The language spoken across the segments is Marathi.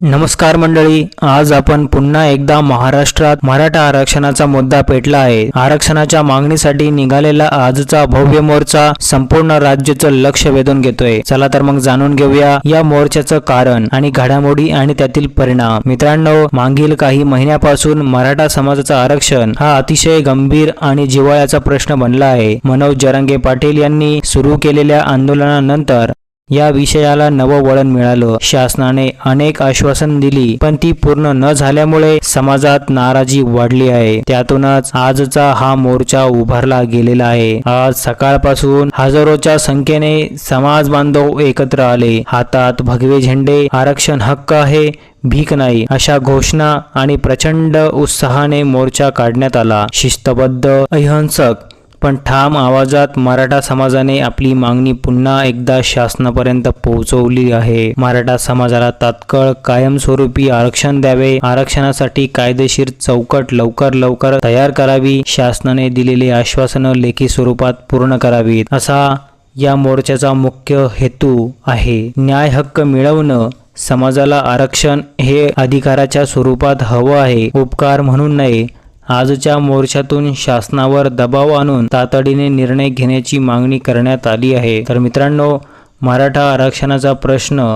नमस्कार मंडळी, आज आपण पुन्हा एकदा महाराष्ट्रात मराठा आरक्षणाचा मुद्दा पेटला आहे। आरक्षणाच्या मागणीसाठी निघालेला आजचा भव्य मोर्चा संपूर्ण राज्याचं लक्ष वेधून घेतोय। चला तर मग जाणून घेऊया या मोर्चाचं कारण आणि घडामोडी आणि त्यातील परिणाम। मित्रांनो, मागील काही महिन्यापासून मराठा समाजाचं आरक्षण हा अतिशय गंभीर आणि जिव्हाळ्याचा प्रश्न बनला आहे। मनोज जरांगे पाटील यांनी सुरू केलेल्या आंदोलनानंतर या विषयाला नवं वळण मिळालं। शासनाने अनेक आश्वासन दिली, पण ती पूर्ण न झाल्यामुळे समाजात नाराजी वाढली आहे। त्यातूनच आजचा हा मोर्चा उभारला गेलेला आहे। आज सकाळपासून हजारोच्या संख्येने समाज बांधव एकत्र आले। हातात भगवे झेंडे, आरक्षण हक्क आहे, भीक नाही अशा घोषणा आणि प्रचंड उत्साहाने मोर्चा काढण्यात आला। शिस्तबद्ध, अहिंसक पण ठाम आवाजात मराठा समाजाने आपली मागणी पुन्हा एकदा शासनापर्यंत पोहोचवली आहे। मराठा समाजाला तात्काळ कायमस्वरूपी आरक्षण द्यावे, आरक्षणासाठी कायदेशीर चौकट लवकर तयार करावी, शासनाने दिलेली आश्वासनं लेखी स्वरूपात पूर्ण करावीत, असा या मोर्चाचा मुख्य हेतू आहे। न्याय हक्क मिळवणं, समाजाला आरक्षण हे अधिकाराच्या स्वरूपात हवं आहे, उपकार म्हणून नाही। आजच्या मोर्चातून शासनावर दबाव आणून तातडीने निर्णय घेण्याची मागणी करण्यात आली आहे। तर मित्रांनो, मराठा आरक्षणाचा प्रश्न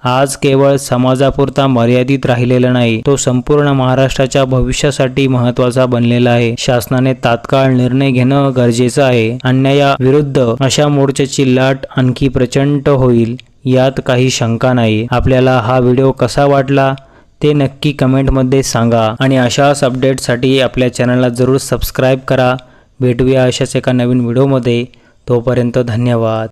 आज केवळ समाजापुरता मर्यादित राहिलेला नाही, तो संपूर्ण महाराष्ट्राच्या भविष्यासाठी महत्त्वाचा बनलेला आहे। शासनाने तात्काळ निर्णय घेणं गरजेचं आहे। अन्यायाविरुद्ध अशा मोर्चाची लाट आणखी प्रचंड होईल, यात काही शंका नाही। आपल्याला हा व्हिडिओ कसा वाटला ते नक्की कमेंटमध्ये सांगा आणि अशाच अपडेटसाठी आपल्या चॅनलला जरूर सबस्क्राईब करा। भेटूया अशाच एका नवीन व्हिडिओमध्ये, तोपर्यंत धन्यवाद।